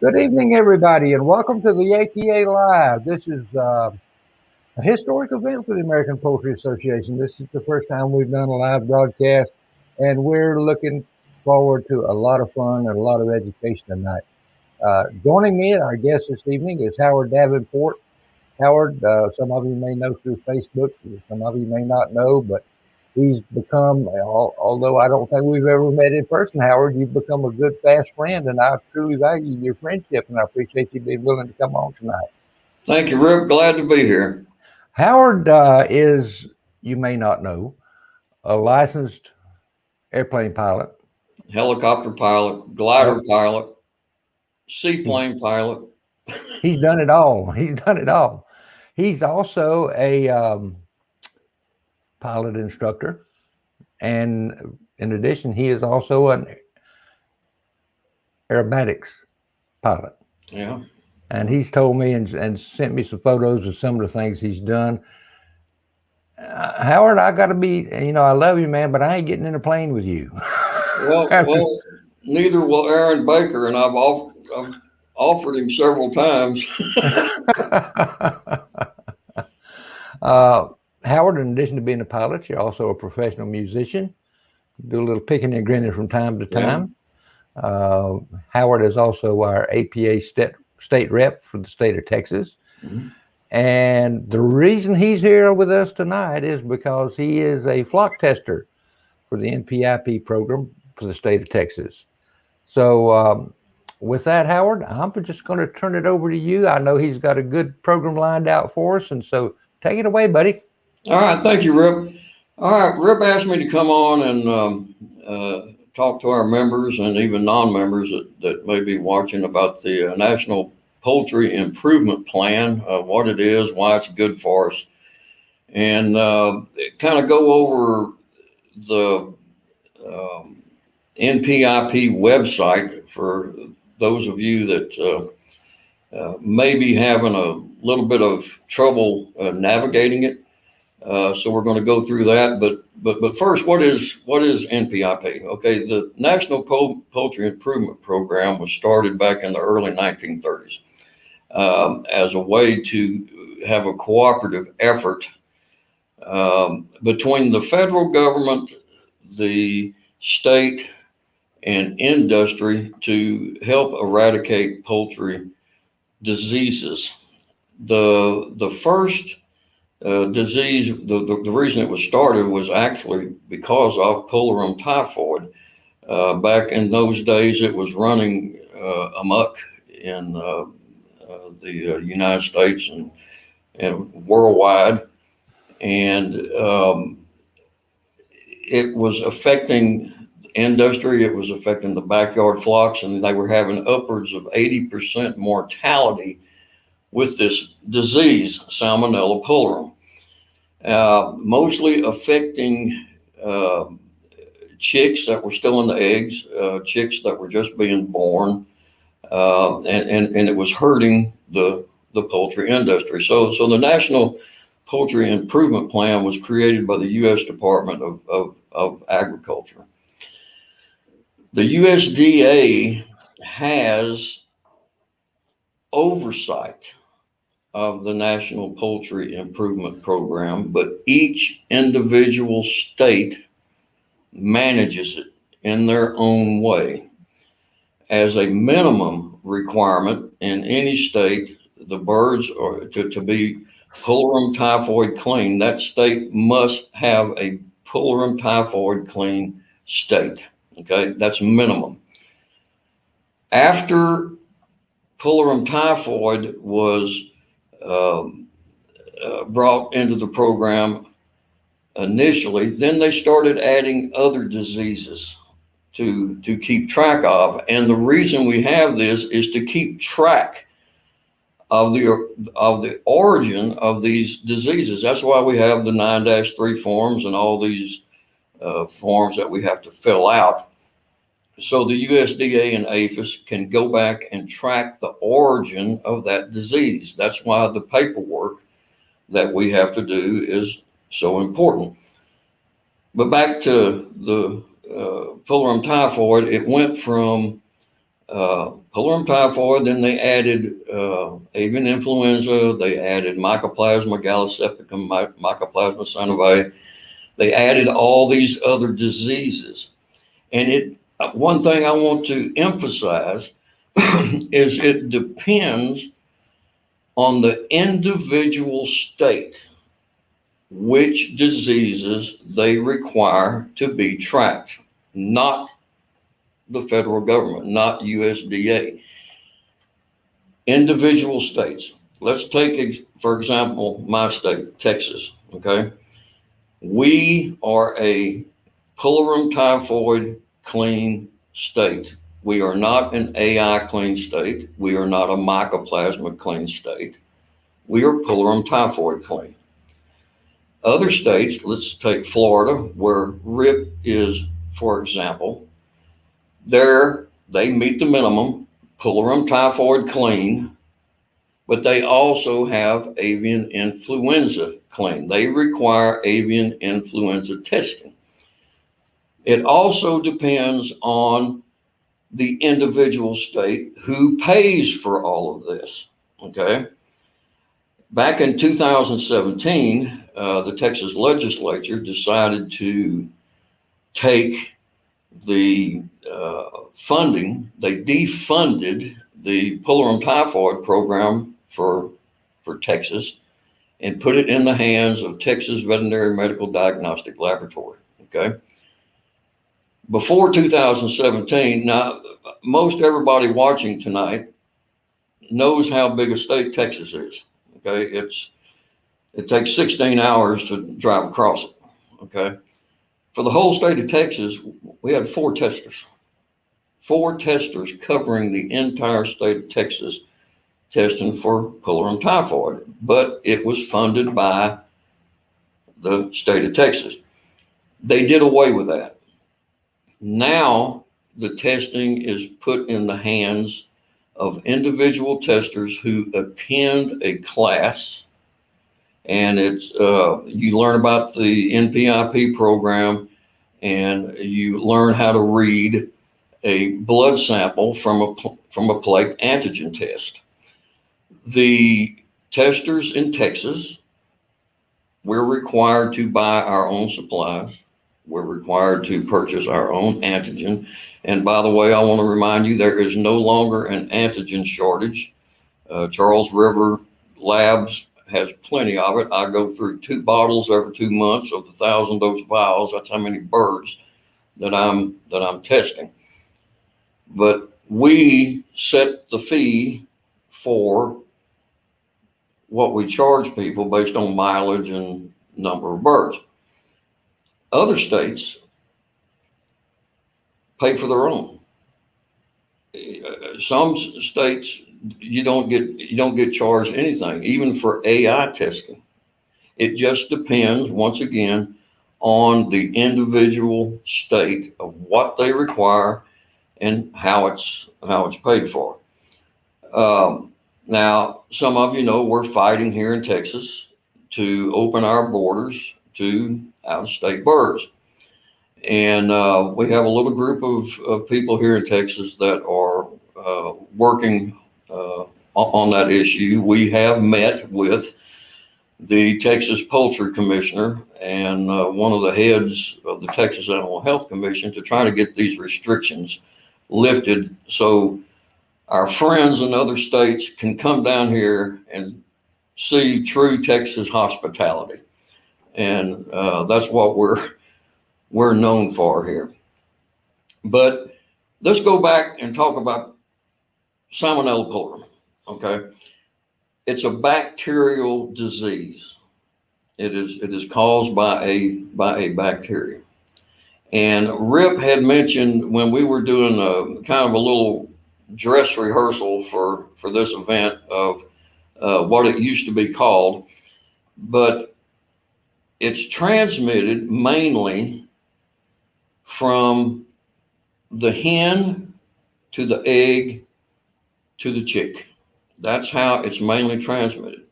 Good evening, everybody, and welcome to the APA Live. This is a historic event for the American Poultry Association. This is the first time we've done a live broadcast, and we're looking forward to a lot of fun and a lot of education tonight. Joining me, our guest this evening is Howard Davenport. Howard, some of you may know through Facebook, some of you may not know, but he's become, although I don't think we've ever met in person, Howard, you've become a good, fast friend, and I truly value your friendship, and I appreciate you being willing to come on tonight. Thank you, Rip. Glad to be here. Howard is, you may not know, a licensed airplane pilot. Helicopter pilot, glider pilot, seaplane pilot. He's done it all. He's done it all. He's also a pilot instructor. And in addition, he is also an aerobatics pilot. Yeah. And he's told me and sent me some photos of some of the things he's done. Howard, I got to be, I love you, man, but I ain't getting in a plane with you. Well, neither will Aaron Baker, and I've offered him several times. Howard, in addition to being a pilot, you're also a professional musician. Do a little picking and grinning from time to time. Yeah. Howard is also our APA state rep for the state of Texas. Mm-hmm. And the reason he's here with us tonight is because he is a flock tester for the NPIP program for the state of Texas. So with that, Howard, I'm just going to turn it over to you. I know he's got a good program lined out for us, and so take it away, buddy. All right. Thank you, Rip. All right. Rip asked me to come on and talk to our members and even non-members that may be watching about the National Poultry Improvement Plan, what it is, why it's good for us, and kind of go over the NPIP website for those of you that may be having a little bit of trouble navigating it. So we're going to go through that, but first, what is NPIP? Okay, the National Poultry Improvement Program was started back in the early 1930s as a way to have a cooperative effort between the federal government, the state, and industry to help eradicate poultry diseases. The first disease, the reason it was started was actually because of pullurum typhoid. Back in those days, it was running amok in the United States and worldwide, and it was affecting industry. It was affecting the backyard flocks, and they were having upwards of 80% mortality with this disease, Salmonella pullurum. Mostly affecting chicks that were still in the eggs, chicks that were just being born, and it was hurting the poultry industry. So the National Poultry Improvement Plan was created by the U.S. Department of Agriculture. The USDA has oversight of the National Poultry Improvement Program, but each individual state manages it in their own way. As a minimum requirement in any state, the birds are to be pullurum typhoid clean. That state must have a pullurum typhoid clean state. Okay, that's minimum. After pullurum typhoid was brought into the program initially, then they started adding other diseases to keep track of. And the reason we have this is to keep track of the origin of these diseases. That's why we have the 9-3 forms and all these forms that we have to fill out. So the USDA and APHIS can go back and track the origin of that disease. That's why the paperwork that we have to do is so important. But back to the pullurum typhoid, it went from Pulmonary typhoid, then they added avian influenza, they added Mycoplasma gallisepticum, Mycoplasma synoviae. They added all these other diseases. And one thing I want to emphasize is it depends on the individual state which diseases they require to be tracked, not the federal government, not USDA. Individual states. Let's take, for example, my state, Texas, okay? We are a pulmonary typhoid clean state. We are not an AI clean state. We are not a mycoplasma clean state. We are pulmonary typhoid clean. Other states, let's take Florida, where RIP is, for example, they meet the minimum, pulmonary typhoid clean, but they also have avian influenza clean. They require avian influenza testing. It also depends on the individual state who pays for all of this, okay? Back in 2017, the Texas legislature decided to take the funding, they defunded the pulmonary typhoid program for Texas and put it in the hands of Texas Veterinary Medical Diagnostic Laboratory, okay? Before 2017, now most everybody watching tonight knows how big a state Texas is, okay? It takes 16 hours to drive across it, okay? For the whole state of Texas, we had four testers covering the entire state of Texas testing for pulmonary typhoid, but it was funded by the state of Texas. They did away with that. Now the testing is put in the hands of individual testers who attend a class, and it's you learn about the NPIP program, and you learn how to read a blood sample from a plaque antigen test. The testers in Texas, we're required to buy our own supplies. We're required to purchase our own antigen. And by the way, I want to remind you, there is no longer an antigen shortage. Charles River Labs has plenty of it. I go through 2 bottles every 2 months of the 1,000 dose vials. That's how many birds that I'm testing. But we set the fee for what we charge people based on mileage and number of birds. Other states pay for their own. Some states you don't get charged anything, even for AI testing. It just depends, once again, on the individual state of what they require and how it's paid for. Now, some of you know we're fighting here in Texas to open our borders to out-of-state birds. And we have a little group of people here in Texas that are working on that issue. We have met with the Texas Poultry Commissioner and one of the heads of the Texas Animal Health Commission to try to get these restrictions lifted so our friends in other states can come down here and see true Texas hospitality. And that's what we're known for here. But let's go back and talk about Salmonella pulmonary, okay? It's a bacterial disease. It is caused by a bacteria. And Rip had mentioned when we were doing a kind of a little dress rehearsal for this event of what it used to be called, but it's transmitted mainly from the hen to the egg to the chick. That's how it's mainly transmitted.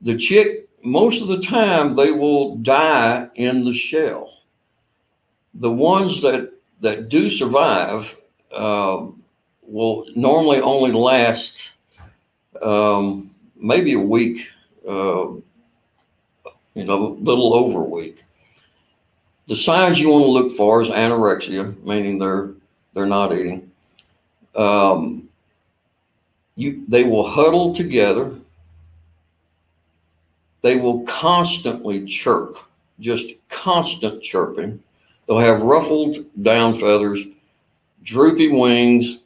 The chick, most of the time, they will die in the shell. The ones that do survive will normally only last maybe a week, little over a week. The signs you want to look for is anorexia, meaning they're not eating. They will huddle together. They will constantly chirp, just constant chirping. They'll have ruffled down feathers, droopy wings,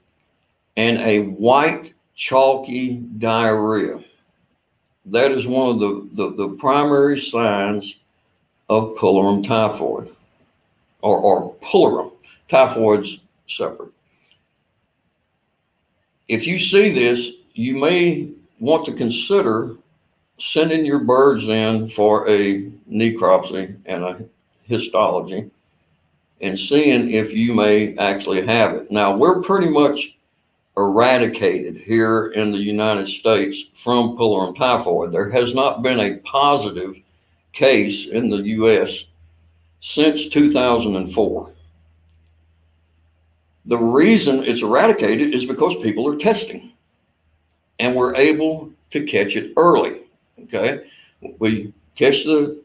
and a white chalky diarrhea. That is one of the primary signs of pullurum typhoid, or pullurum. Typhoid's separate. If you see this, you may want to consider sending your birds in for a necropsy and a histology and seeing if you may actually have it. Now, we're pretty much eradicated here in the United States from pullurum typhoid. There has not been a positive case in the U.S. since 2004. The reason it's eradicated is because people are testing and we're able to catch it early. Okay, we catch the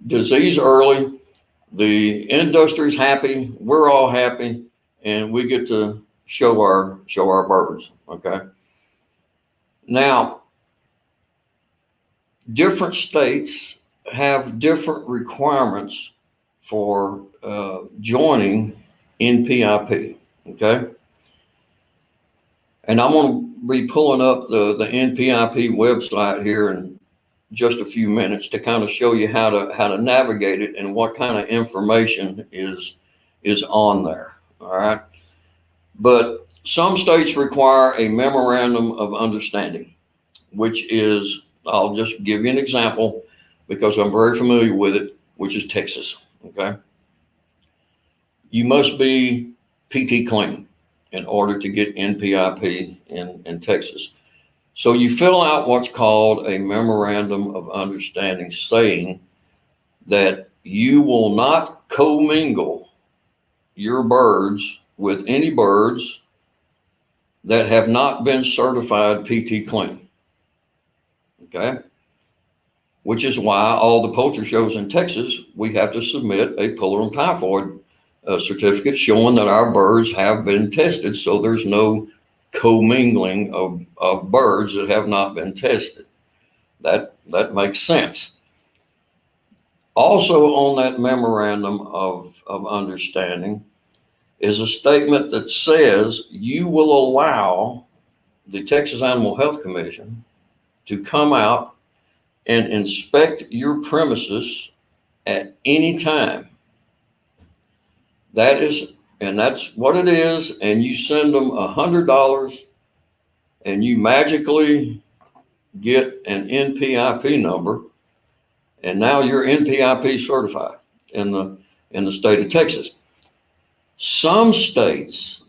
disease early, the industry's happy, we're all happy, and we get to show our birds. Okay, now different states have different requirements for joining NPIP. Okay, and I'm going to be pulling up the NPIP website here in just a few minutes to kind of show you how to navigate it and what kind of information is on there. All right, but some states require a memorandum of understanding, which is, I'll just give you an example because I'm very familiar with it, which is Texas. Okay, you must be PT clean in order to get NPIP in Texas. So you fill out what's called a memorandum of understanding, saying that you will not commingle your birds with any birds that have not been certified PT clean. Okay? Which is why all the poultry shows in Texas, we have to submit a pullurum typhoid certificate showing that our birds have been tested, so there's no commingling of birds that have not been tested. That makes sense. Also on that memorandum of understanding is a statement that says you will allow the Texas Animal Health Commission to come out and inspect your premises at any time. That's what it is, and you send them $100 and you magically get an NPIP number, and now you're NPIP certified in the state of Texas. Some states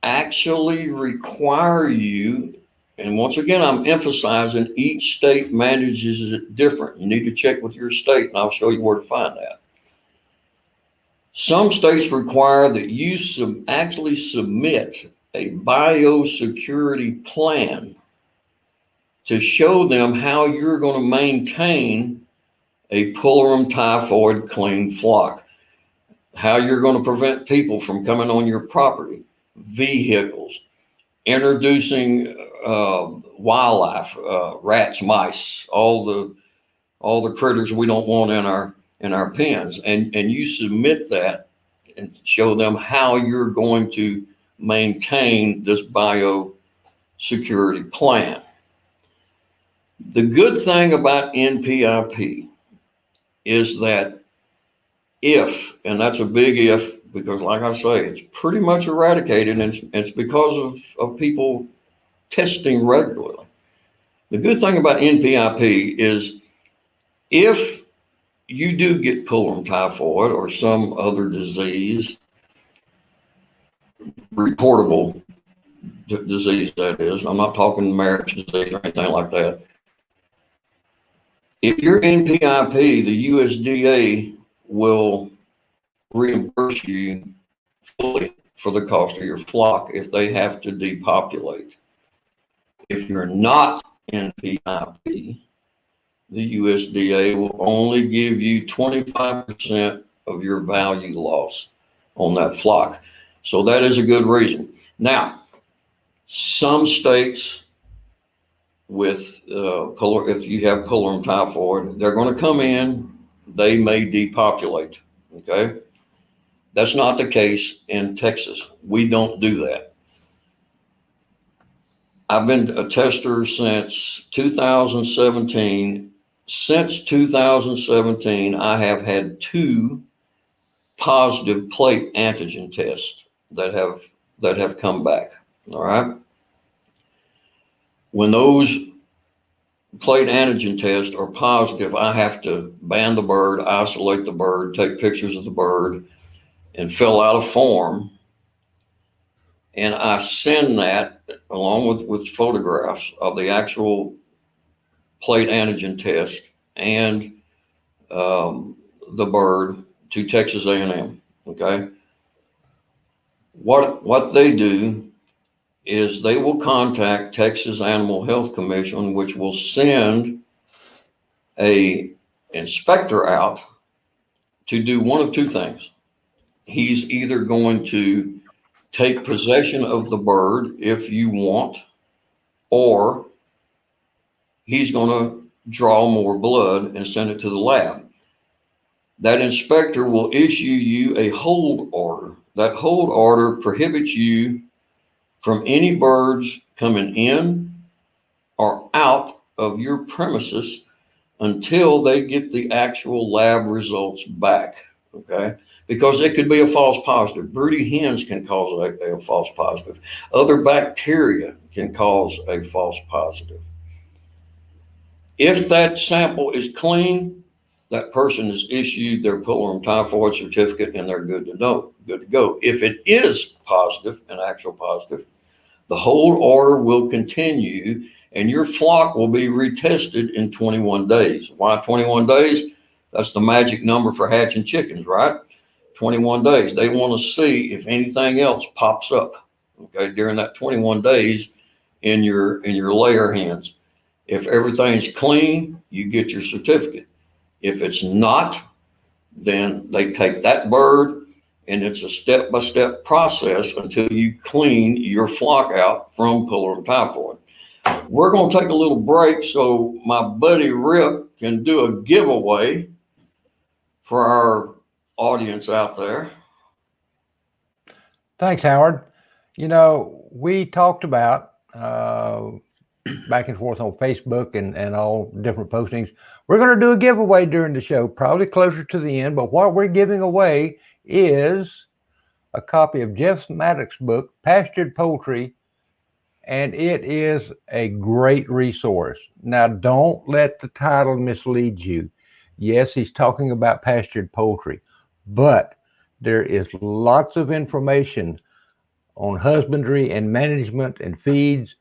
actually require you, and once again, I'm emphasizing each state manages it different. You need to check with your state, and I'll show you where to find that. Some states require that you actually submit a biosecurity plan to show them how you're going to maintain a pullurum typhoid clean flock, how you're going to prevent people from coming on your property, vehicles, introducing wildlife, rats, mice, all the critters we don't want in our pens, and you submit that and show them how you're going to maintain this biosecurity plan. The good thing about NPIP is that if, and that's a big if, because like I say, it's pretty much eradicated, and it's because of people testing regularly. The good thing about NPIP is if you do get pullurum typhoid or some other disease, reportable disease that is, I'm not talking marriage disease or anything like that. If you're NPIP, the USDA will reimburse you fully for the cost of your flock if they have to depopulate. If you're not NPIP, the USDA will only give you 25% of your value loss on that flock. So that is a good reason. Now, some states with if you have cholera typhoid, they're going to come in, they may depopulate, okay? That's not the case in Texas. We don't do that. I've been a tester since 2017. Since 2017, I have had 2 positive plate antigen tests that have come back. All right. When those plate antigen tests are positive, I have to ban the bird, isolate the bird, take pictures of the bird, and fill out a form. And I send that along with photographs of the actual plate antigen test and the bird to Texas A&M. Okay. What they do is they will contact Texas Animal Health Commission, which will send a inspector out to do one of 2 things. He's either going to take possession of the bird if you want, or he's going to draw more blood and send it to the lab. That inspector will issue you a hold order. That hold order prohibits you from any birds coming in or out of your premises until they get the actual lab results back, okay? Because it could be a false positive. Broody hens can cause a false positive. Other bacteria can cause a false positive. If that sample is clean, that person is issued their pulmonary typhoid certificate and they're good to go. If it is positive, an actual positive, the hold order will continue and your flock will be retested in 21 days. Why 21 days? That's the magic number for hatching chickens, right? 21 days. They want to see if anything else pops up, okay, during that 21 days in your layer hens. If everything's clean, you get your certificate. If it's not, then they take that bird and it's a step-by-step process until you clean your flock out from pulmonary typhoid. We're going to take a little break so my buddy Rip can do a giveaway for our audience out there. Thanks, Howard. You know, we talked about back and forth on Facebook and all different postings. We're going to do a giveaway during the show, probably closer to the end, but what we're giving away is a copy of Jeff Maddox's book, Pastured Poultry, and it is a great resource. Now, don't let the title mislead you. Yes, he's talking about pastured poultry, but there is lots of information on husbandry and management and feeds.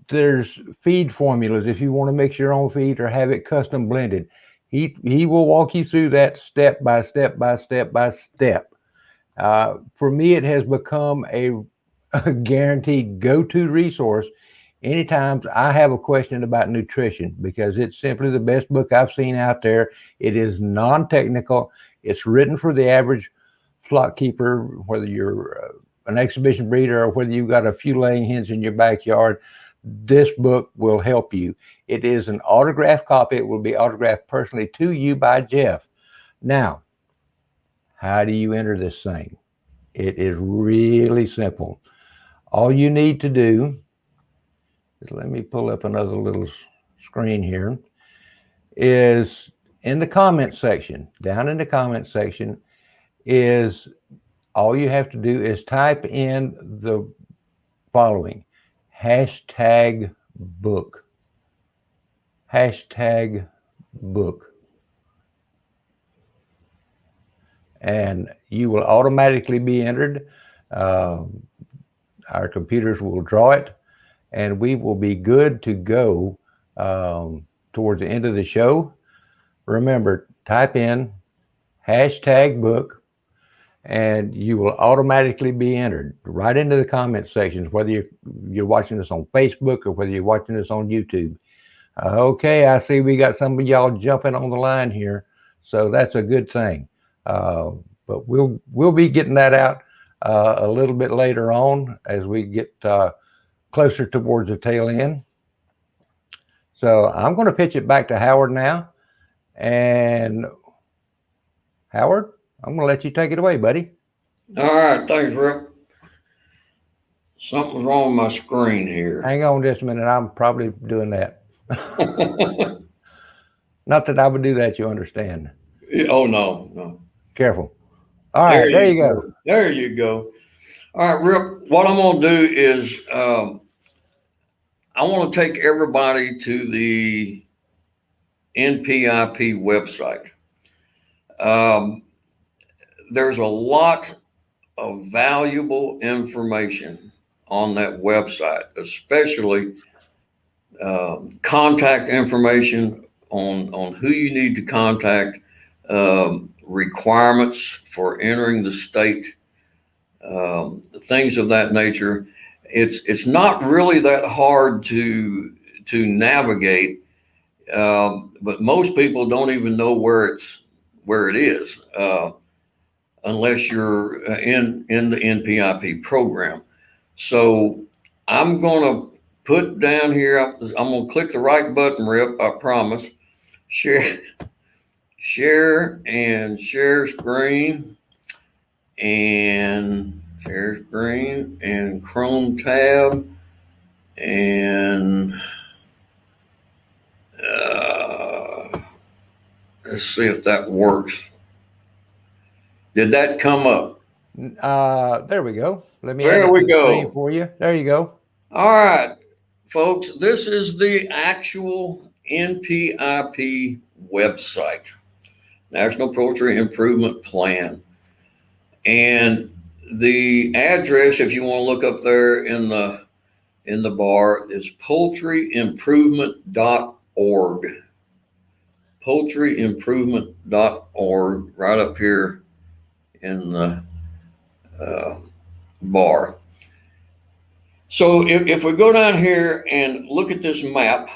There's feed formulas if you want to mix your own feed or have it custom blended. He will walk you through that step by step by step by step. For me, it has become a guaranteed go-to resource anytime I have a question about nutrition, because it's simply the best book I've seen out there. It is non-technical. It's written for the average flock keeper, whether you're an exhibition breeder or whether you've got a few laying hens in your backyard. This book will help you. It is an autographed copy. It will be autographed personally to you by Jeff. Now, how do you enter this thing? It is really simple. All you need to do is, let me pull up another little screen here, is in the comment section, down in the comment section, is all you have to do is type in the following: hashtag book. Hashtag book. And you will automatically be entered. Our computers will draw it, and we will be good to go towards the end of the show. Remember, type in hashtag book, and you will automatically be entered right into the comment sections, whether you're watching this on Facebook or whether you're watching this on YouTube. Okay, I see we got some of y'all jumping on the line here, so that's a good thing. Uh, but we'll be getting that out a little bit later on as we get closer towards the tail end. So I'm going to pitch it back to Howard now, and Howard, I'm going to let you take it away, buddy. All right, thanks, Rip. Something's wrong with my screen here. Hang on just a minute. I'm probably doing that. Not that I would do that, you understand. Oh, no. Careful. All right, there you go. There you go. All right, Rip, what I'm going to do is I want to take everybody to the NPIP website. There's a lot of valuable information on that website, especially contact information on who you need to contact, requirements for entering the state, things of that nature. It's not really that hard to navigate, but most people don't even know where it is unless you're in the NPIP program. So I'm going to put down here. I'm going to click the right button, Rip. I promise. Share and share screen and share screen and Chrome tab and let's see if that works. Did that come up? There we go. Let me there we go for you. There you go. All right, folks. This is the actual NPIP website, National Poultry Improvement Plan, and the address, if you want to look up there in the bar, is poultryimprovement.org. Poultryimprovement.org, right up here in the bar. So if we go down here and look at this map,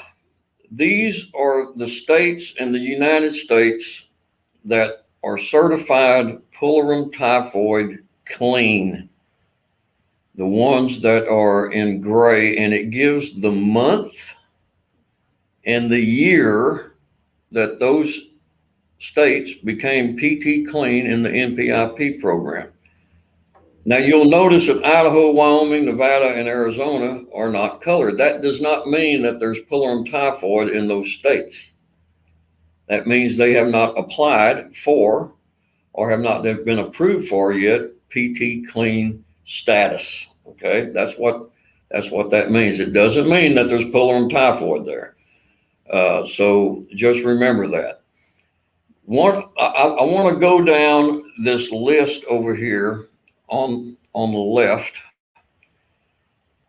these are the states in the United States that are certified pullurum typhoid clean. The ones that are in gray, and it gives the month and the year that those states became PT clean in the NPIP program. Now you'll notice that Idaho, Wyoming, Nevada, and Arizona are not colored. That does not mean that there's pullurum typhoid in those states. That means they have not applied for or have not been approved for yet PT clean status. Okay, that's what that means. It doesn't mean that there's pullurum typhoid there. So just remember that. I want to go down this list over here on the left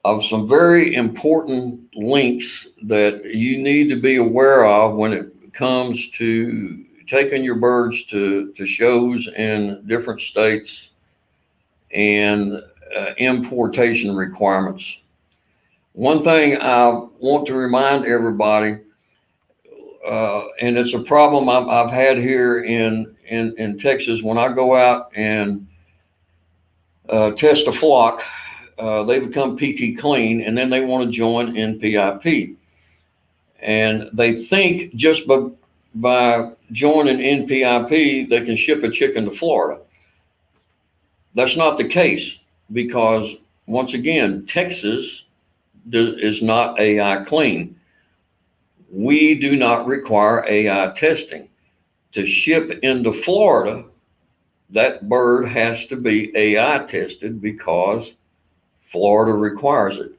of some very important links that you need to be aware of when it comes to taking your birds to shows in different states and importation requirements. One thing I want to remind everybody, and it's a problem I've had here in Texas, when I go out and test a flock, they become PT clean, and then they want to join NPIP. And they think just by joining NPIP, they can ship a chicken to Florida. That's not the case, because once again, Texas is not AI clean. We do not require AI testing. To ship into Florida, that bird has to be AI tested because Florida requires it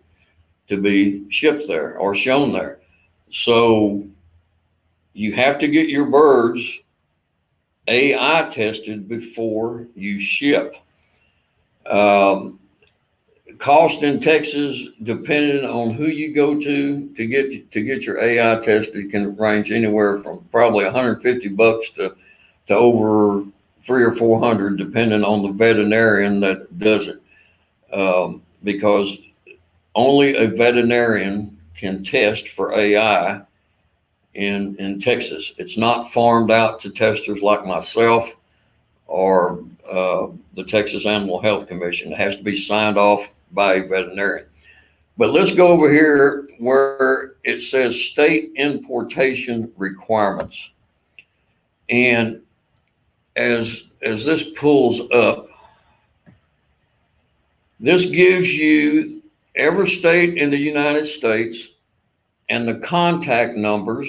to be shipped there or shown there. So you have to get your birds AI tested before you ship. Cost in Texas, depending on who you go to get your AI tested, can range anywhere from probably $150 to over 300 or 400, depending on the veterinarian that does it, because only a veterinarian can test for AI in Texas. It's not farmed out to testers like myself or the Texas Animal Health Commission. It has to be signed off by a veterinarian. But let's go over here where it says state importation requirements. And as this pulls up, this gives you every state in the United States and the contact numbers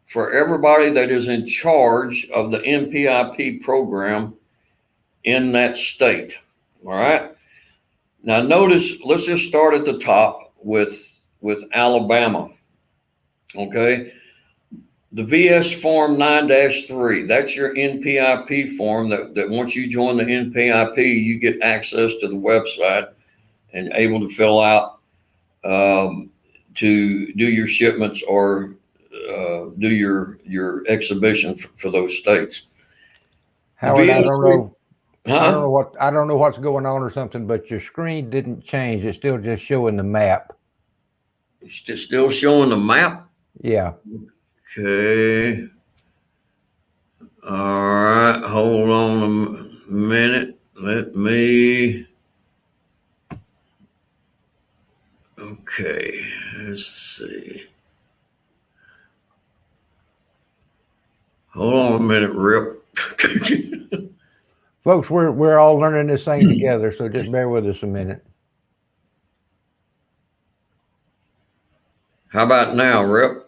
for everybody that is in charge of the NPIP program in that state. All right. Now notice, let's just start at the top with Alabama. Okay. The VS Form 9-3, that's your NPIP form that once you join the NPIP, you get access to the website and able to fill out to do your shipments or do your exhibition for those states. Howard, I don't know. Huh? I don't know what's going on or something, but your screen didn't change. It's still just showing the map. It's still showing the map? Yeah. Okay. All right. Hold on a minute. Let me. Okay. Let's see. Hold on a minute, Rip. Folks, we're all learning this thing together, so just bear with us a minute. How about now, Rip?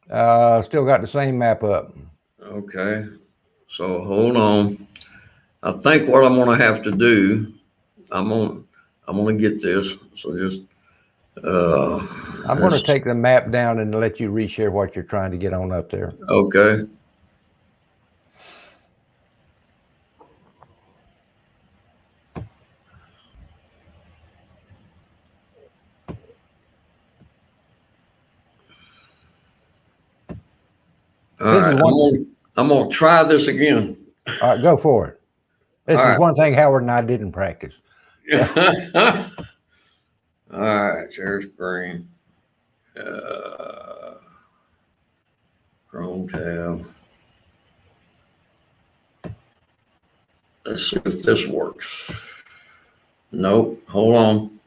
Still got the same map up. Okay. So hold on. I think what I'm gonna have to do, I'm gonna get this. So just I'm going to take the map down and let you reshare what you're trying to get on up there. Okay. All right, I'm gonna try this again. All right, go for it. This All is right. one thing Howard and I didn't practice. All right, share screen. Chrome tab. Let's see if this works. Nope, hold on.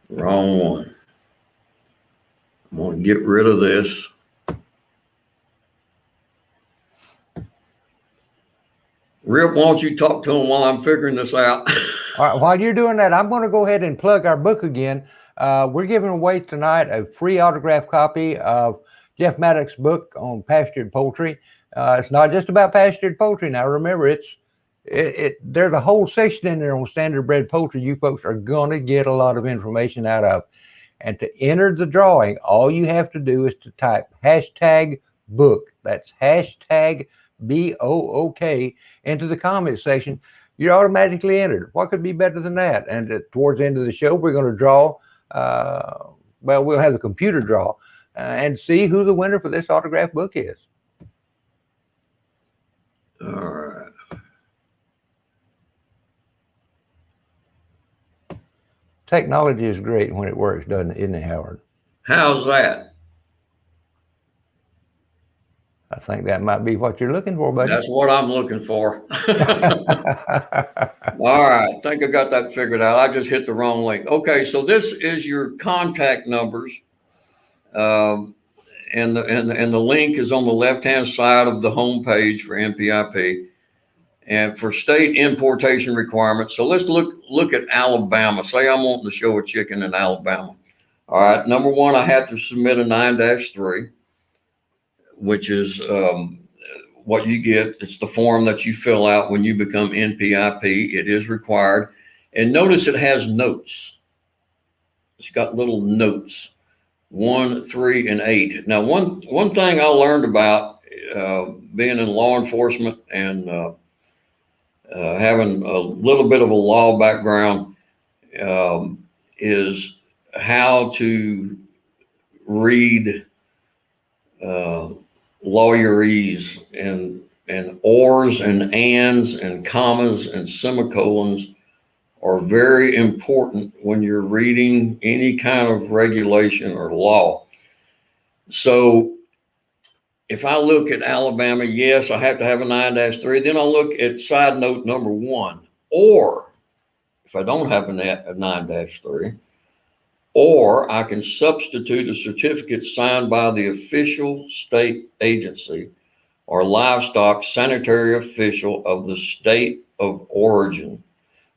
Wrong one. I'm gonna get rid of this. Rip, why don't you talk to him while I'm figuring this out? All right, while you're doing that, I'm going to go ahead and plug our book again. We're giving away tonight a free autographed copy of Jeff Maddox's book on pastured poultry. It's not just about pastured poultry. Now, remember, there's a whole section in there on standard bred poultry you folks are going to get a lot of information out of. And to enter the drawing, all you have to do is to type #book. That's #BOOK into the comment section. You're automatically entered. What could be better than that? And towards the end of the show, we're going to draw. We'll have the computer draw and see who the winner for this autographed book is. All right. Technology is great when it works, doesn't it? Isn't it, Howard? How's that? I think that might be what you're looking for, buddy. That's what I'm looking for. All right, I think I got that figured out. I just hit the wrong link. Okay, so this is your contact numbers, and the link is on the left-hand side of the home page for NPIP, and for state importation requirements. So let's look at Alabama. Say I'm wanting to show a chicken in Alabama. All right, number one, I have to submit a 9-3, which is what you get. It's the form that you fill out when you become NPIP. It is required. And notice it has notes. It's got little notes, 1, 3, and 8. Now, one thing I learned about being in law enforcement and having a little bit of a law background is how to read lawyerese and ors and ands and commas and semicolons are very important when you're reading any kind of regulation or law. So if I look at Alabama, yes, I have to have a 9-3. Then I'll look at side note number 1. Or if I don't have a 9-3, or I can substitute a certificate signed by the official state agency or livestock sanitary official of the state of origin,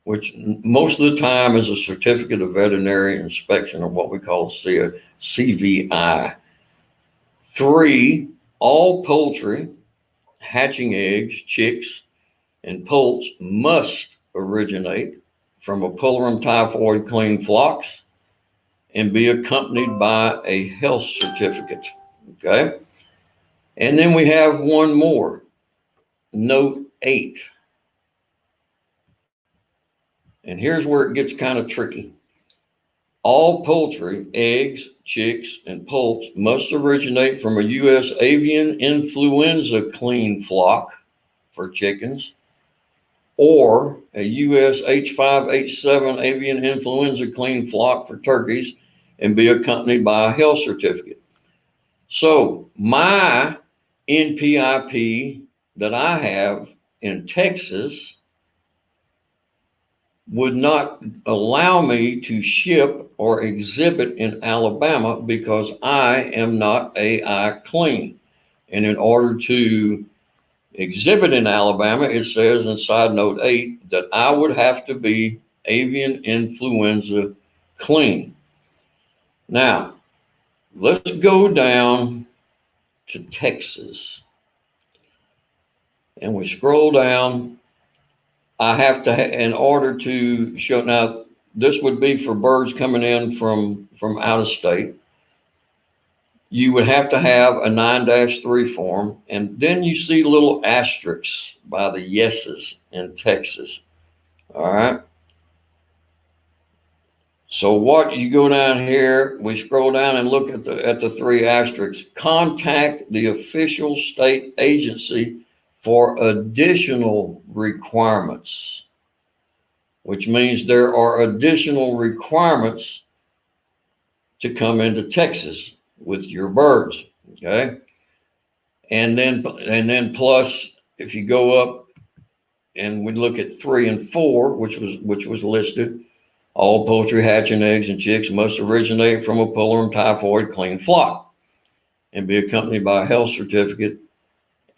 which most of the time is a certificate of veterinary inspection, or what we call a CVI. 3, all poultry hatching eggs, chicks, and poults must originate from a pullurum typhoid clean flocks and be accompanied by a health certificate. Okay. And then we have one more, note 8. And here's where it gets kind of tricky. All poultry, eggs, chicks, and poults must originate from a U.S. avian influenza clean flock for chickens, or a U.S. H5H7 avian influenza clean flock for turkeys, and be accompanied by a health certificate. So my NPIP that I have in Texas would not allow me to ship or exhibit in Alabama because I am not AI clean. And in order to exhibit in Alabama, it says in side note 8 that I would have to be avian influenza clean. Now, let's go down to Texas. And we scroll down. I have to, in order to show, now this would be for birds coming in from out of state. You would have to have a 9-3 form, and then you see little asterisks by the yeses in Texas. All right. So what you go down here, we scroll down and look at the 3 asterisks. Contact the official state agency for additional requirements, which means there are additional requirements to come into Texas with your birds. Okay. And then plus, if you go up and we look at 3 and 4, which was listed, all poultry hatching eggs and chicks must originate from a pullurum typhoid clean flock and be accompanied by a health certificate.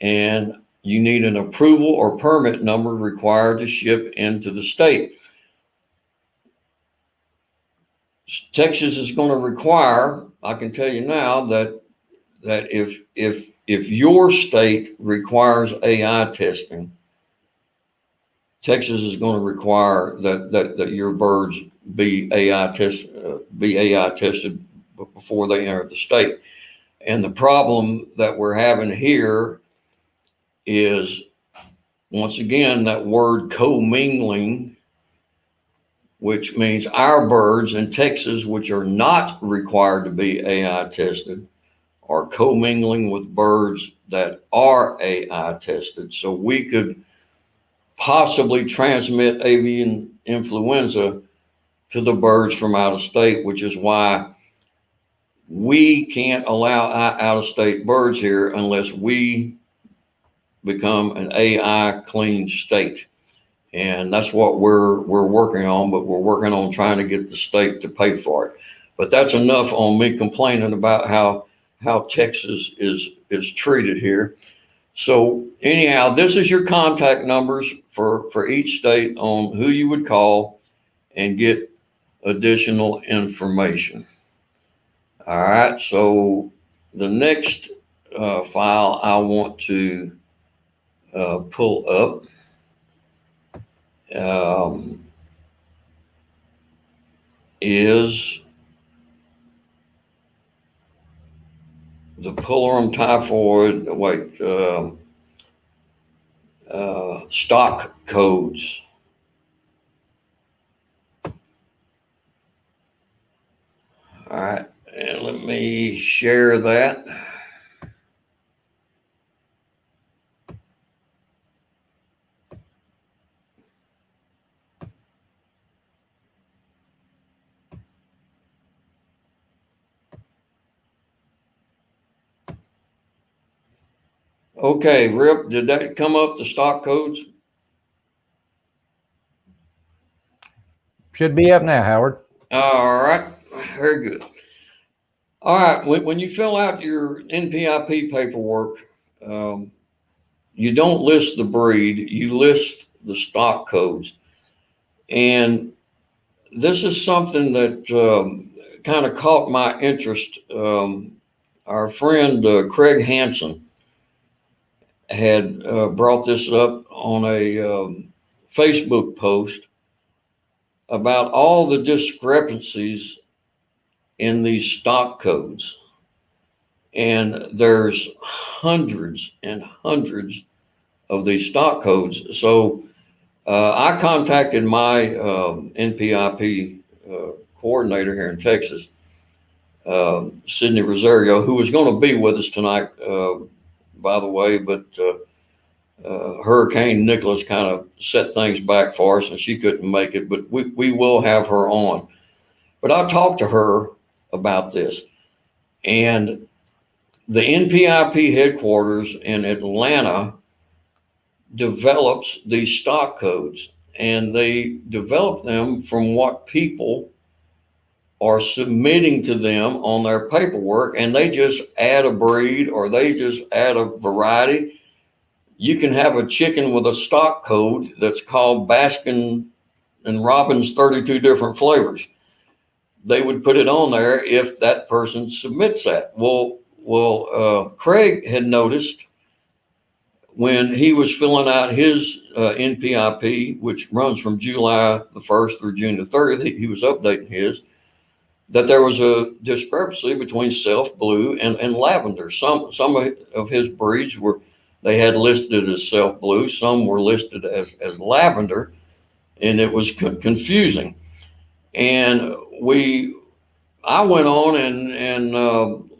And you need an approval or permit number required to ship into the state. Texas is going to require, I can tell you now, that if your state requires AI testing, Texas is going to require that your birds be AI tested before they enter the state. And the problem that we're having here is, once again, that word commingling, which means our birds in Texas, which are not required to be AI tested, are commingling with birds that are AI tested. So we could possibly transmit avian influenza to the birds from out of state, which is why we can't allow out of state birds here unless we become an AI clean state. And that's what we're working on, but we're working on trying to get the state to pay for it. But that's enough on me complaining about how Texas is treated here. So anyhow, this is your contact numbers for each state on who you would call and get additional information. All right, so the next file I want to pull up is the pullurum typhoid, stock codes. All right, and let me share that. Okay, Rip, did that come up, the stock codes? Should be up now, Howard. All right, very good. All right, when you fill out your NPIP paperwork, um, you don't list the breed, you list the stock codes. And this is something that kind of caught my interest. Our friend Craig Hansen had brought this up on a Facebook post about all the discrepancies in these stock codes. And there's hundreds and hundreds of these stock codes. So I contacted my NPIP coordinator here in Texas, Sydney Rosario, who was going to be with us tonight, by the way, but Hurricane Nicholas kind of set things back for us and she couldn't make it, but we will have her on. But I talked to her about this, and the NPIP headquarters in Atlanta develops these stock codes, and they develop them from what people are submitting to them on their paperwork, and they just add a breed or they just add a variety. You can have a chicken with a stock code that's called Baskin and Robbins 32 different flavors. They would put it on there if that person submits that. Craig had noticed when he was filling out his NPIP, which runs from July the 1st through June the 30th, he was updating his, that there was a discrepancy between self blue and lavender. Some of his breeds were, they had listed as self blue, some were listed as lavender, and it was confusing. And I went on and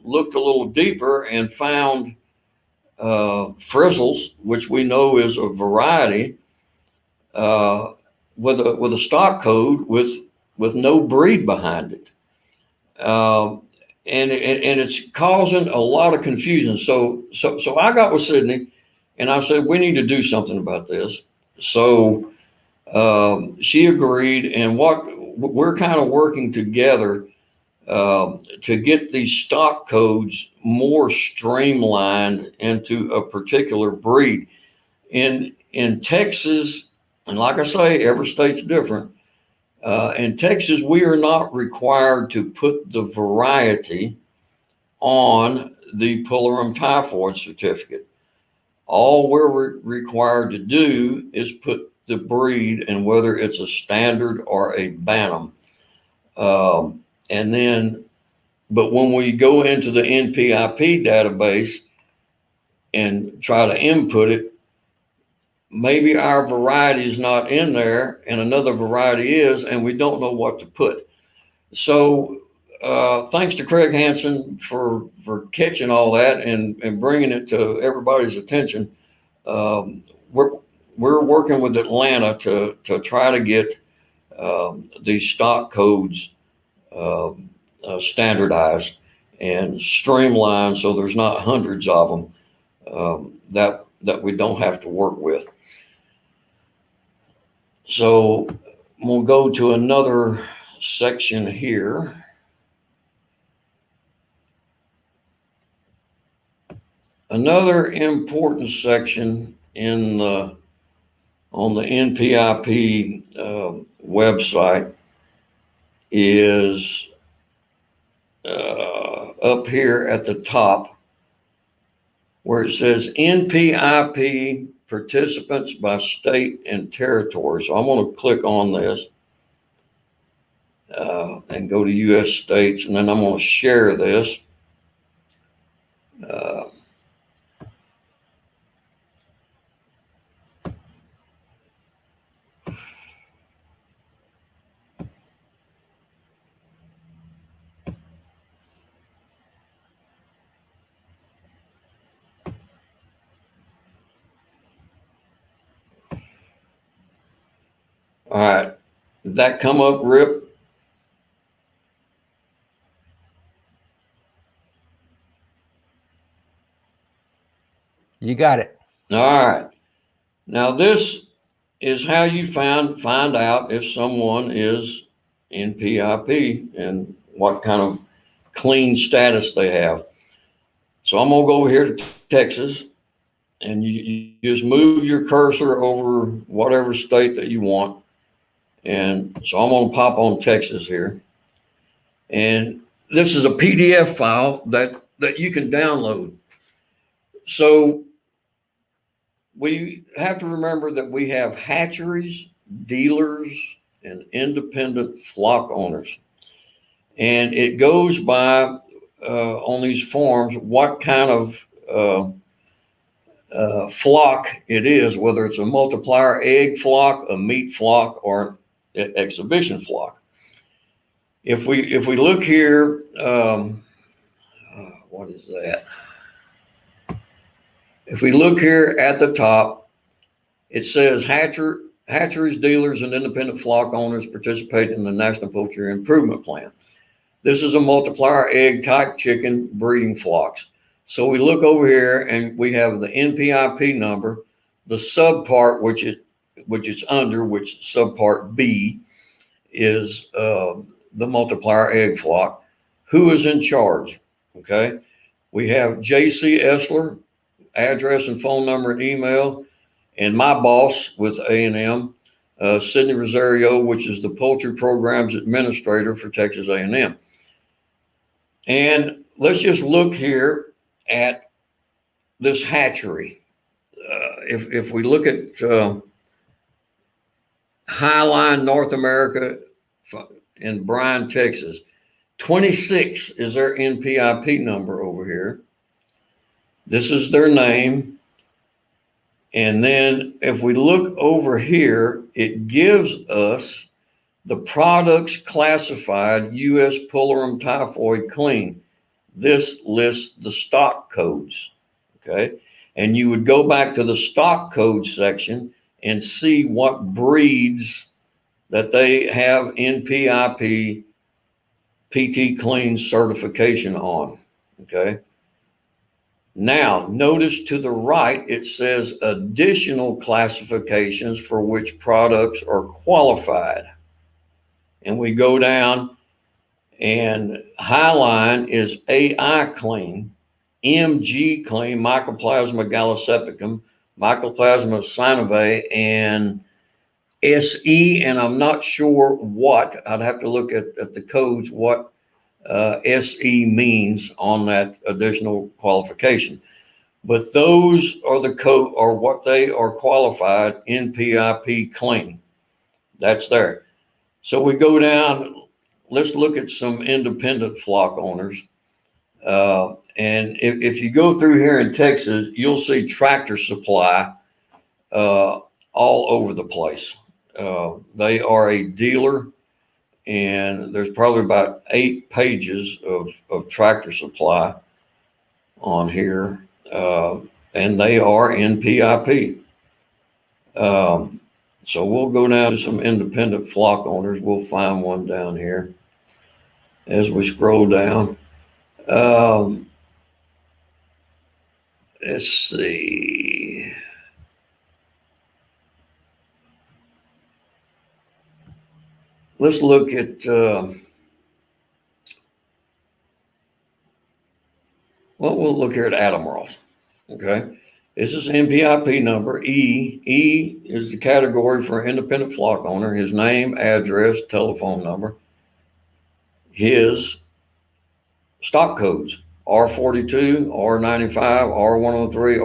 looked a little deeper and found frizzles, which we know is a variety, with a stock code with no breed behind it. And it's causing a lot of confusion. So I got with Sydney and I said, we need to do something about this. So she agreed, and what we're kind of working together to get these stock codes more streamlined into a particular breed. In Texas, and like I say, every state's different. In Texas, we are not required to put the variety on the Pullarum typhoid certificate. All we're required to do is put the breed and whether it's a standard or a Bantam. And then, but when we go into the NPIP database and try to input it, maybe our variety is not in there and another variety is, and we don't know what to put. So thanks to Craig Hansen for catching all that and bringing it to everybody's attention. We're working with Atlanta to try to get these stock codes standardized and streamlined so there's not hundreds of them that we don't have to work with. So we'll go to another section here. Another important section on the NPIP website is up here at the top where it says NPIP participants by state and territory. So I'm going to click on this and go to U.S. states, and then I'm going to share this. All right, did that come up, Rip? You got it. All right. Now this is how you find out if someone is NPIP and what kind of clean status they have. So I'm gonna go over here to Texas, and you just move your cursor over whatever state that you want. And so I'm gonna pop on Texas here. And this is a PDF file that you can download. So we have to remember that we have hatcheries, dealers, and independent flock owners. And it goes by on these forms what kind of flock it is, whether it's a multiplier egg flock, a meat flock, or an exhibition flock. If we look here, what is that? If we look here at the top, it says hatcheries, dealers, and independent flock owners participate in the National Poultry Improvement Plan. This is a multiplier egg type chicken breeding flocks. So we look over here and we have the NPIP number, the subpart which it's under, which subpart B is the multiplier egg flock. Who is in charge? Okay, we have J.C. Essler, address and phone number and email, and my boss with A&M, Sidney Rosario, which is the Poultry Programs Administrator for Texas A&M. And let's just look here at this hatchery. If we look at Highline North America in Bryan, Texas, 26 is their NPIP number over here. This is their name. And then if we look over here, it gives us the products classified U.S. Pullurum typhoid clean. This lists the stock codes, okay? And you would go back to the stock code section and see what breeds that they have NPIP PT clean certification on, okay? Now, notice to the right, it says additional classifications for which products are qualified. And we go down, and Highline is AI clean, MG clean, Mycoplasma gallisepticum, Mycoplasma cynivae, and SE, and I'm not sure what, I'd have to look at the codes, what SE means on that additional qualification. But those are the code, or what they are qualified NPIP clean. That's there. So we go down, let's look at some independent flock owners. And if you go through here in Texas, you'll see Tractor Supply all over the place. They are a dealer, and there's probably about 8 pages of Tractor Supply on here, and they are NPIP. So we'll go down to some independent flock owners. We'll find one down here as we scroll down. Let's see. Let's look at, well, we'll look here at Adam Ross. Okay. This is NPIP number E. E is the category for independent flock owner, his name, address, telephone number, his stock codes, R42, R95, R103,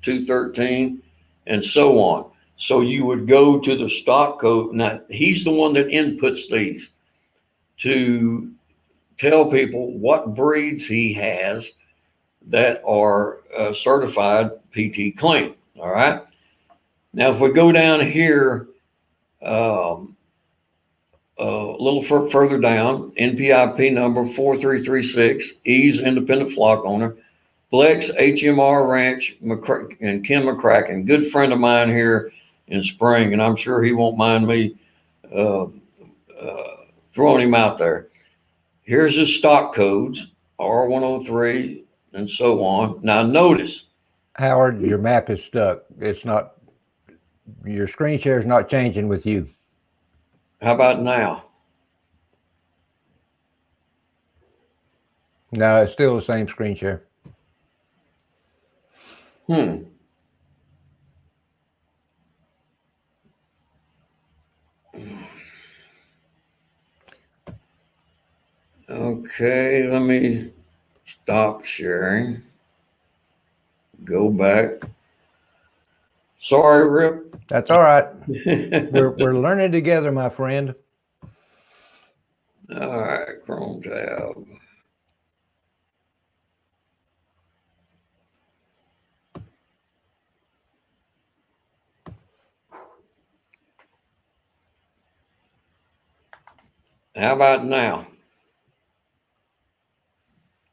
R213, and so on. So you would go to the stock code. Now, he's the one that inputs these to tell people what breeds he has that are certified PT clean. All right. Now, if we go down here a little further down, NPIP number 4336, E's independent flock owner, Blex HMR Ranch, and Ken McCracken, good friend of mine here in Spring, and I'm sure he won't mind me throwing him out there. Here's his stock codes, R103, and so on. Now notice, Howard, your map is stuck. It's not, your screen share is not changing with you. How about now? No, it's still the same screen share. Okay, let me stop sharing. Go back. Sorry, Rip. That's all right. We're learning together, my friend. All right, Chrome tab. How about now?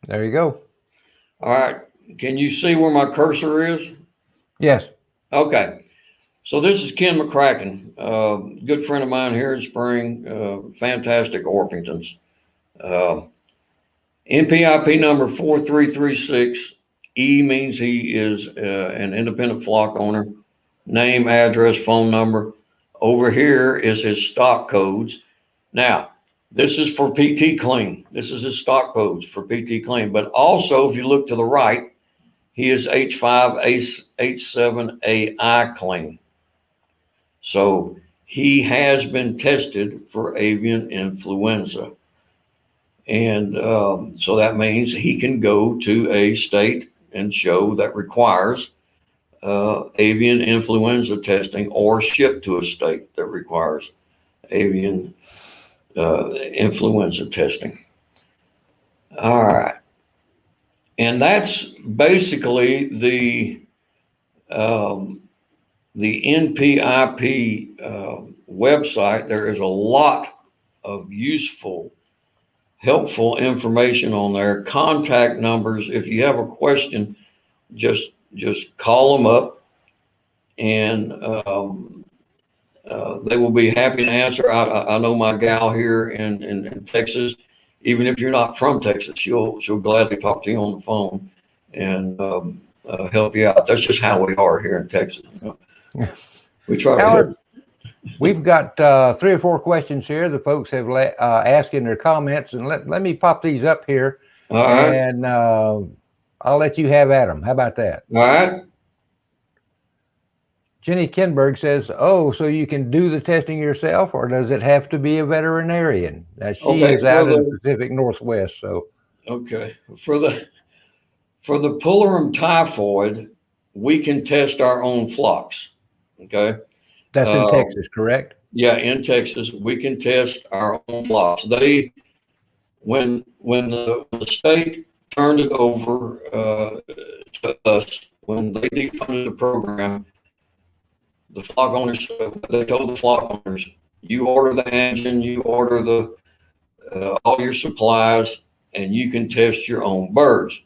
There you go. All right. Can you see where my cursor is? Yes. Okay. So this is Ken McCracken, good friend of mine here in Spring, fantastic Orpingtons. NPIP number 4336. E means he is an independent flock owner. Name, address, phone number. Over here is his stock codes. Now, this is for PT clean. This is his stock codes for PT clean. But also, if you look to the right, he is H5H7AI clean. So he has been tested for avian influenza. And so that means he can go to a state and show that requires avian influenza testing, or ship to a state that requires avian influenza testing. All right. And that's basically the NPIP website. There is a lot of useful, helpful information on there. Contact numbers. If you have a question, just call them up, and they will be happy to answer. I know my gal here in Texas. Even if you're not from Texas, she'll gladly talk to you on the phone and help you out. That's just how we are here in Texas. You know? We try to help. We've got 3 or 4 questions here. The folks have asked in their comments, and let me pop these up here. All right. And I'll let you have at them. How about that? All right. Jenny Kinberg says, "Oh, so you can do the testing yourself, or does it have to be a veterinarian?" Now, she is out in the Pacific Northwest, so. Okay. For the Pullurum typhoid, we can test our own flocks. Okay. That's in Texas, correct? Yeah, in Texas, we can test our own flocks. When the state turned it over to us, when they defunded the program, the flock owners, they told the flock owners, you order the engine, you order the all your supplies, and you can test your own birds.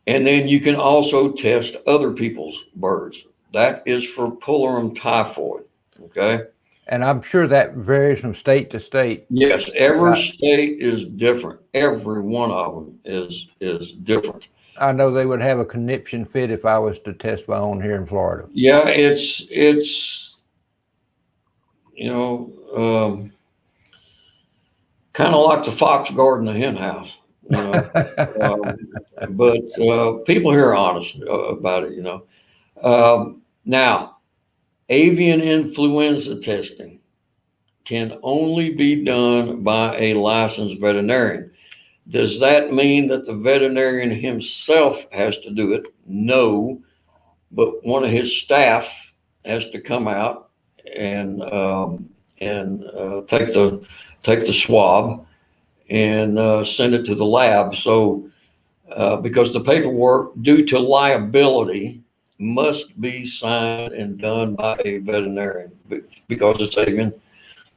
And then you can also test other people's birds. That is for Pullurum typhoid. Okay. And I'm sure that varies from state to state. Yes, every state is different. Every one of them is different. I know they would have a conniption fit if I was to test my own here in Florida. Yeah, it's kind of like the fox guarding the hen house. You know? But people here are honest about it. You know. Now, avian influenza testing can only be done by a licensed veterinarian. Does that mean that the veterinarian himself has to do it? No, but one of his staff has to come out and take the swab and send it to the lab. So, because the paperwork, due to liability, must be signed and done by a veterinarian because it's avian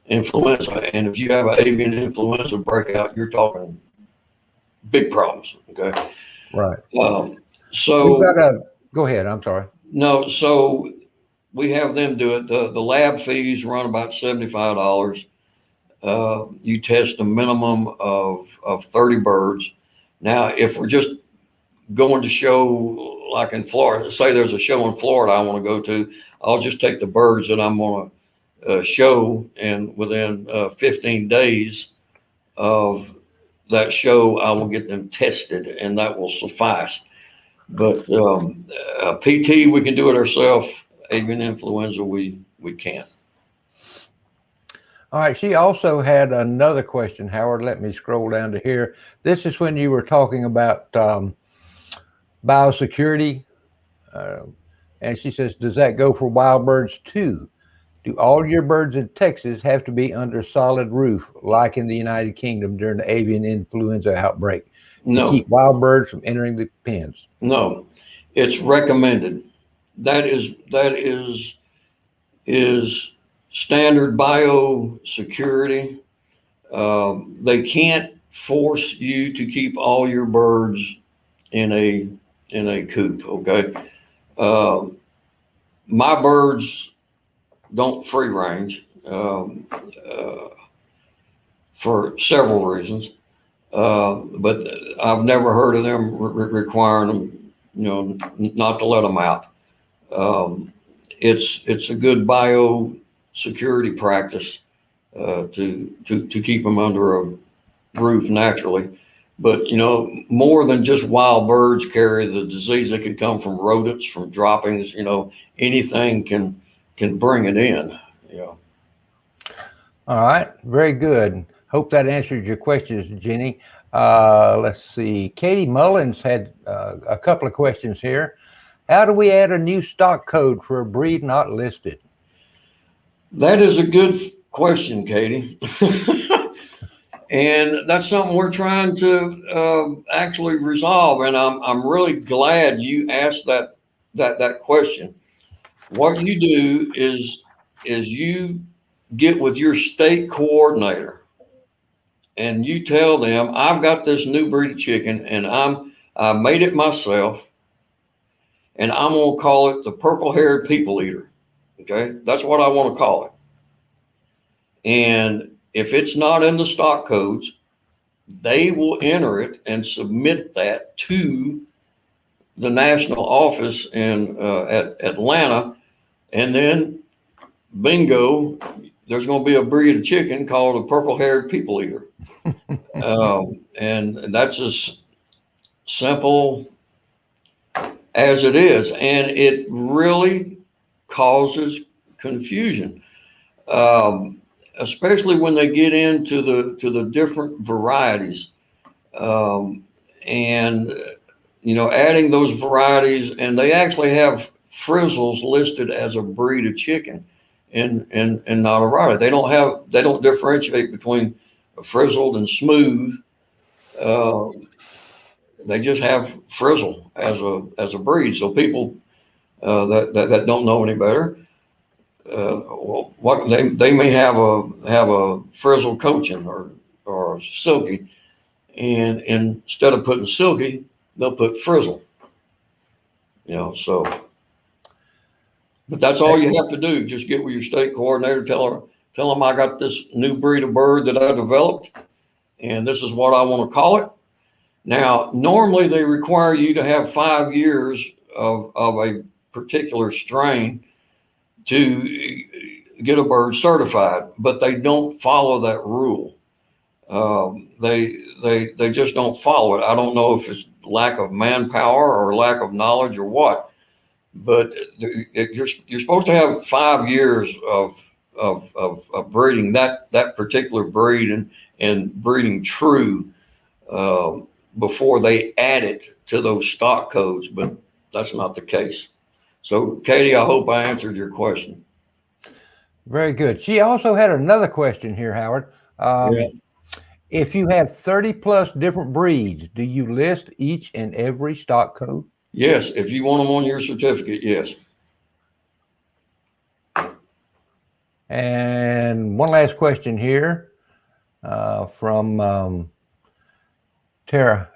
influenza. And if you have an avian influenza breakout, you're talking big problems. Okay. Right. So we've got go ahead. I'm sorry. No, so we have them do it. The lab fees run about $75. You test a minimum of 30 birds. Now, if we're just going to show like in Florida, say there's a show in Florida I want to go to, I'll just take the birds that I'm going to show, and within 15 days of that show, I will get them tested, and that will suffice. But PT, we can do it ourselves. Avian influenza, we can't. All right. She also had another question, Howard. Let me scroll down to here. This is when you were talking about biosecurity. Uh, and she says, does that go for wild birds too? Do all your birds in Texas have to be under solid roof, like in the United Kingdom during the avian influenza outbreak, to No, keep wild birds from entering the pens? no, it's recommended. That is standard biosecurity. They can't force you to keep all your birds in a coop. Okay, uh, my birds don't free range for several reasons, but I've never heard of them requiring them, not to let them out. Um, it's a good biosecurity practice to keep them under a roof naturally. But more than just wild birds carry the disease. It can come from rodents, from droppings. Anything can bring it in. Yeah. All right. Very good. Hope that answered your questions, Jenny. Let's see. Katie Mullins had a couple of questions here. How do we add a new stock code for a breed not listed? That is a good question, Katie. And that's something we're trying to actually resolve. And I'm really glad you asked that question. What you do is you get with your state coordinator and you tell them, I've got this new breed of chicken, and I made it myself, and I'm gonna call it the purple-haired people eater. Okay, that's what I want to call it. And if it's not in the stock codes, they will enter it and submit that to the national office in at Atlanta, and then bingo, there's going to be a breed of chicken called a purple-haired people eater, and that's as simple as it is, and it really causes confusion. Especially when they get into the different varieties, and adding those varieties, and they actually have frizzles listed as a breed of chicken, and not a variety. They don't differentiate between frizzled and smooth. Uh, they just have frizzle as a breed. So people that don't know any better, well, what they may have a frizzle coaching or silky, and instead of putting silky, they'll put frizzle. So, but that's all you have to do. Just get with your state coordinator, tell them I got this new breed of bird that I developed, and this is what I want to call it. Now, normally they require you to have 5 years of a particular strain to get a bird certified, but they don't follow that rule. They just don't follow it. I don't know if it's lack of manpower or lack of knowledge or what, but you're supposed to have 5 years of breeding that particular breed and breeding true before they add it to those stock codes, but that's not the case. So, Katie, I hope I answered your question. Very good. She also had another question here, Howard. Yeah. If you have 30 plus different breeds, do you list each and every stock code? Yes, if you want them on your certificate, yes. And one last question here from Tara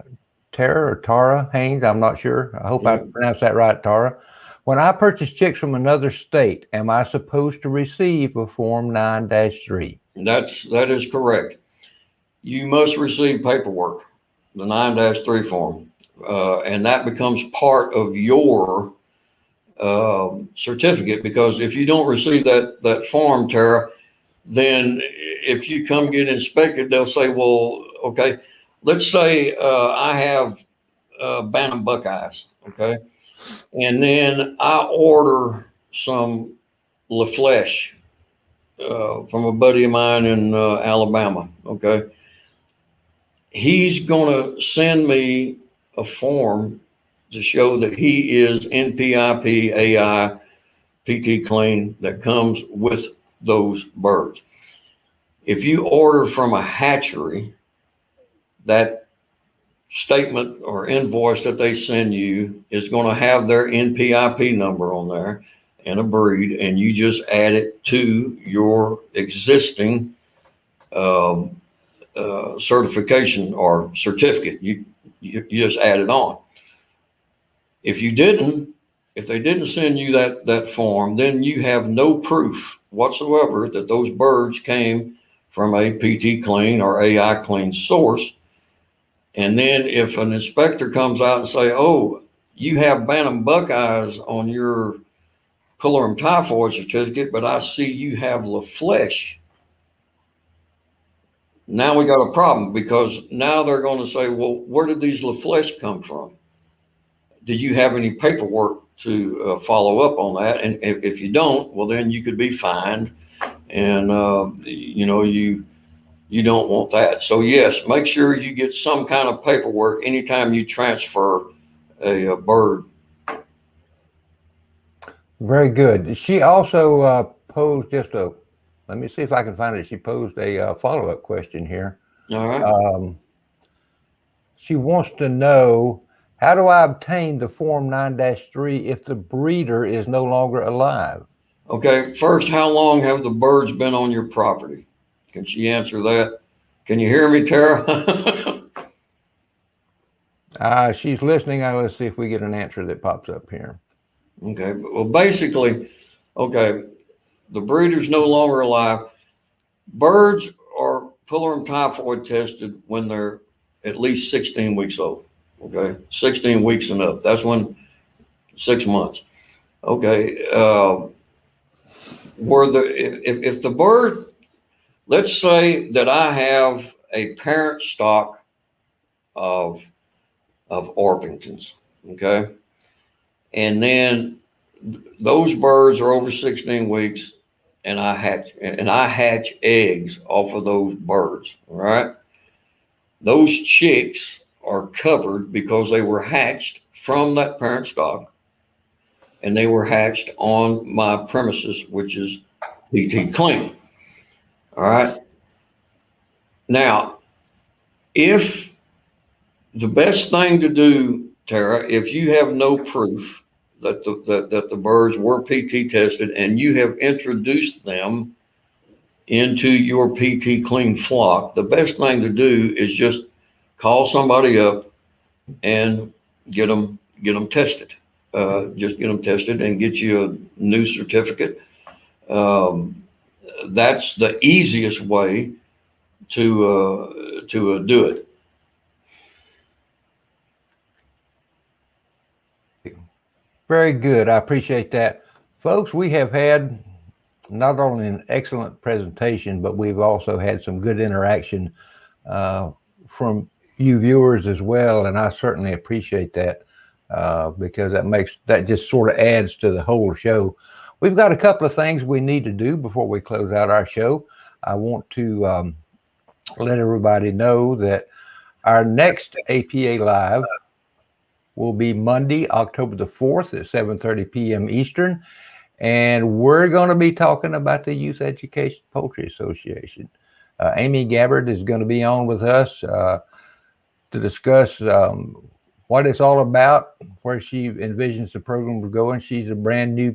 or Tara Haynes. I'm not sure. I hope I pronounced that right, Tara. When I purchase chicks from another state, am I supposed to receive a Form 9-3? That is correct. You must receive paperwork, the 9-3 form. and that becomes part of your certificate. Because if you don't receive that form, Tara, then if you come get inspected, they'll say, well, okay, let's say I have Bantam Buckeyes, okay, and then I order some La Flèche from a buddy of mine in Alabama, okay. He's going to send me a form to show that he is NPIP, AI, PT clean that comes with those birds. If you order from a hatchery, that statement or invoice that they send you is going to have their NPIP number on there and a breed, and you just add it to your existing certification or certificate. You just add it on. If you didn't, if they didn't send you that form, then you have no proof whatsoever that those birds came from a PT clean or AI clean source. And then if an inspector comes out and say, oh, you have Bantam Buckeyes on your Pullorum typhoid certificate, but I see you have La Flèche. Now we got a problem, because now they're going to say, well, where did these La Flèche come from? Do you have any paperwork to follow up on that? And if you don't, well, then you could be fined, and you don't want that. So yes, make sure you get some kind of paperwork anytime you transfer a bird. Very good. She also posed let me see if I can find it. She posed a follow-up question here. All right. She wants to know, how do I obtain the Form 9-3 if the breeder is no longer alive? Okay, first, how long have the birds been on your property? Can she answer that? Can you hear me, Tara? She's listening. Let's see if we get an answer that pops up here. Okay, well, basically, okay, the breeder's no longer alive. Birds are Pullorum typhoid tested when they're at least 16 weeks old. Okay, 16 weeks and up. That's when 6 months. Okay, if the bird, let's say that I have a parent stock of Orpingtons, okay, and then those birds are over 16 weeks, and I hatch eggs off of those birds. All right, those chicks are covered because they were hatched from that parent stock, and they were hatched on my premises, which is PT clean. All right. Now, if the best thing to do, Tara, if you have no proof that the birds were PT tested and you have introduced them into your PT clean flock, the best thing to do is just call somebody up and get them tested. Just get them tested and get you a new certificate. That's the easiest way to do it. Very good. I appreciate that. Folks, we have had not only an excellent presentation, but we've also had some good interaction from you viewers as well. And I certainly appreciate that because that just sort of adds to the whole show. We've got a couple of things we need to do before we close out our show. I want to let everybody know that our next APA Live will be Monday, October the 4th at 7:30 p.m. Eastern. And we're going to be talking about the Youth Education Poultry Association. Amy Gabbard is going to be on with us to discuss what it's all about, where she envisions the program will go. And she's a brand new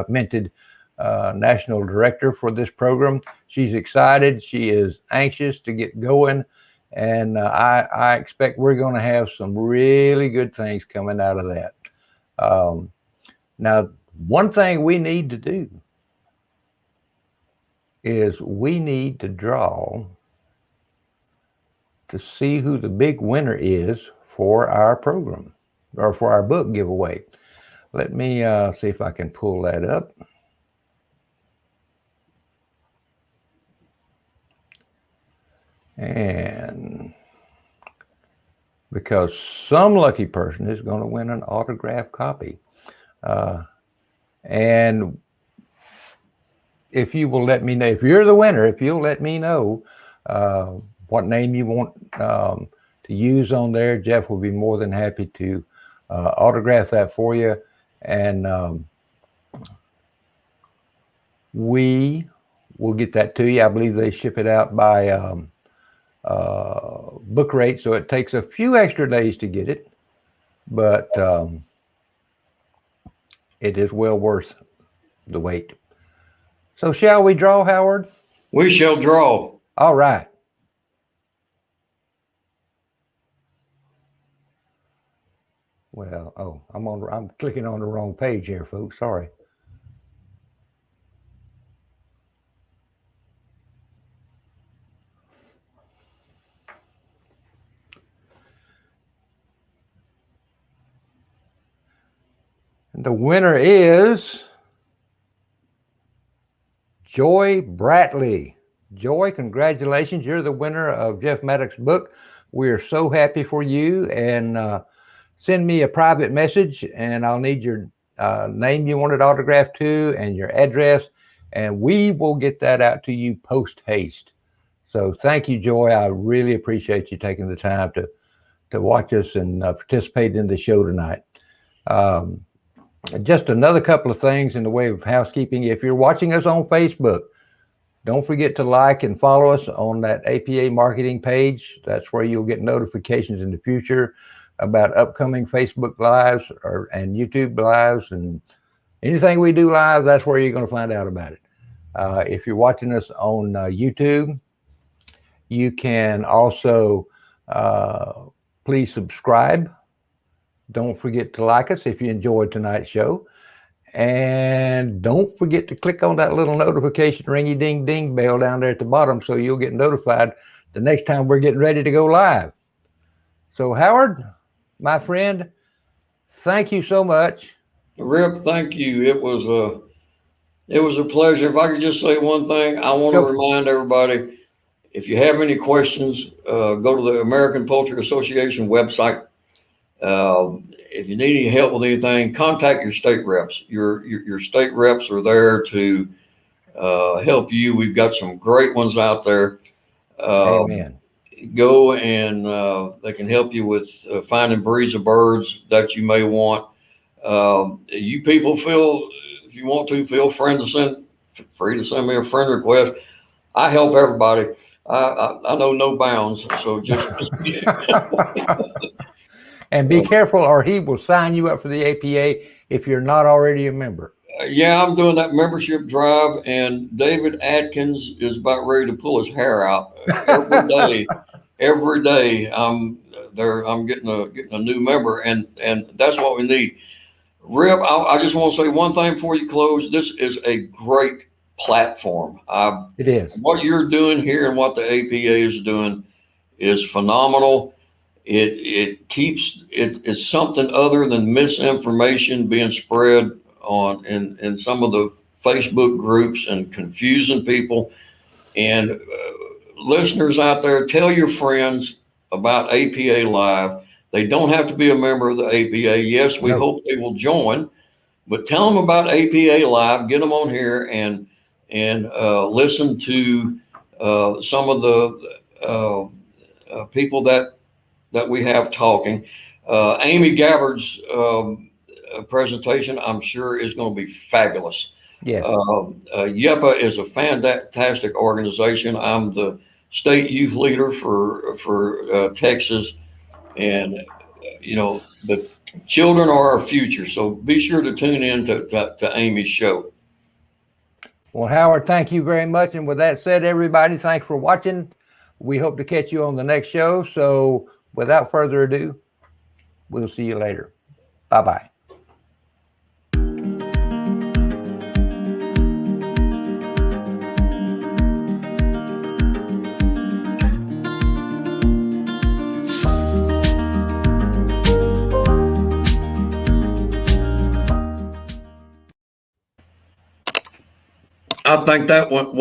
minted national director for this program. She's excited. She is anxious to get going. And I expect we're going to have some really good things coming out of that. Now, one thing we need to do is we need to draw to see who the big winner is for our program or for our book giveaway. Let me see if I can pull that up. And because some lucky person is going to win an autographed copy. And if you will let me know, if you're the winner, if you'll let me know what name you want to use on there, Jeff will be more than happy to autograph that for you. And we will get that to you. I believe they ship it out by book rate, so it takes a few extra days to get it, but it is well worth the wait. So shall we draw, Howard? We shall draw. All right. Well, oh, I'm clicking on the wrong page here, folks. Sorry. The winner is Joy Bratley. Joy, congratulations. You're the winner of Jeff Maddox's book. We are so happy for you. And send me a private message, and I'll need your name you want it autographed to and your address, and we will get that out to you post haste. So thank you, Joy. I really appreciate you taking the time to watch us and participate in the show tonight. Just another couple of things in the way of housekeeping. If you're watching us on Facebook, don't forget to like and follow us on that APA marketing page. That's where you'll get notifications in the future about upcoming Facebook Lives and YouTube Lives, and anything we do live, that's where you're going to find out about it. If you're watching us on YouTube, you can also please subscribe. Don't forget to like us if you enjoyed tonight's show. And don't forget to click on that little notification ringy ding ding bell down there at the bottom so you'll get notified the next time we're getting ready to go live. So Howard, my friend, thank you so much. Rip, thank you. It was a pleasure. If I could just say one thing, I want to remind everybody, if you have any questions, go to the American Poultry Association website. If you need any help with anything, contact your state reps. Your state reps are there to help you. We've got some great ones out there. Amen. Go and they can help you with finding breeds of birds that you may want. You people if you want to, feel free to send me a friend request. I help everybody. I know no bounds, so just and be careful, or he will sign you up for the APA if you're not already a member. Yeah, I'm doing that membership drive, and David Atkins is about ready to pull his hair out every day. Every day, I'm getting a new member, and that's what we need. Rip, I just want to say one thing before you close. This is a great platform. It is. What you're doing here and what the APA is doing is phenomenal. It's something other than misinformation being spread in some of the Facebook groups and confusing people. And listeners out there, tell your friends about APA Live. They don't have to be a member of the APA. Yes, we hope they will join, but tell them about APA Live. Get them on here and listen to some of the people that we have talking. Amy Gabbard's presentation, I'm sure, is going to be fabulous. Yes. YEPA is a fantastic organization. I'm the state youth leader for Texas, and the children are our future. So be sure to tune in to Amy's show. Well, Howard, thank you very much. And with that said, everybody, thanks for watching. We hope to catch you on the next show. So without further ado, we'll see you later. Bye-bye. I think that went well.